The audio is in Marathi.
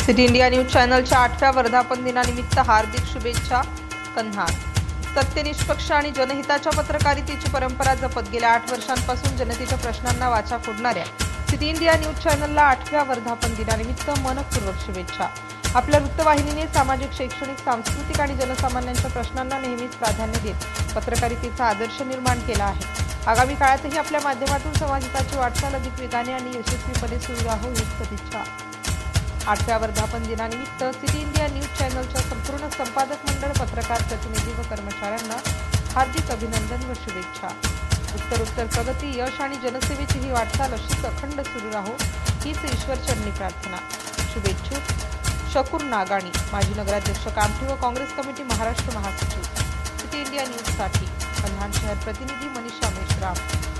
सिटी इंडिया न्यूज चॅनलच्या 8व्या वर्धापन दिनानिमित्त हार्दिक शुभेच्छा. कन्हार. सत्य, निष्पक्ष आणि जनहिताच्या पत्रकारितेची परंपरा जपत गेल्या 8 वर्षांपासून जनतेच्या प्रश्नांना वाचा फोडणाऱ्या सिटी इंडिया न्यूज चॅनलला 8व्या वर्धापन दिनानिमित्त मनपूर्वक शुभेच्छा. आपल्या वृत्तवाहिनीने सामाजिक, शैक्षणिक, सांस्कृतिक आणि जनसामान्यांच्या प्रश्नांना नेहमीच प्राधान्य देत पत्रकारितेचा आदर्श निर्माण केला आहे. आगामी काळातही आपल्या माध्यमातून समाजहिताची वाटचाल अधिक वेगाने आणि यशस्वीपणे सुरू राहो हीच सदिच्छा. 8व्या वर्धापन दिनानिमित्त सिटी इंडिया न्यूज चॅनलच्या संपूर्ण संपादक मंडळ, पत्रकार प्रतिनिधी व कर्मचाऱ्यांना हार्दिक अभिनंदन व शुभेच्छा. उत्तरोत्तर प्रगती, यश आणि जनसेवेची ही वाटचाल अशीच अखंड सुरू राहो हीच ईश्वरचरणी प्रार्थना. शुभेच्छुक शकूर नागाणी, माजी नगराध्यक्ष कामठी व काँग्रेस कमिटी महाराष्ट्र महासचिव. सिटी इंडिया न्यूजसाठी कन्हार शहर प्रतिनिधी मनीषा मेश्राम.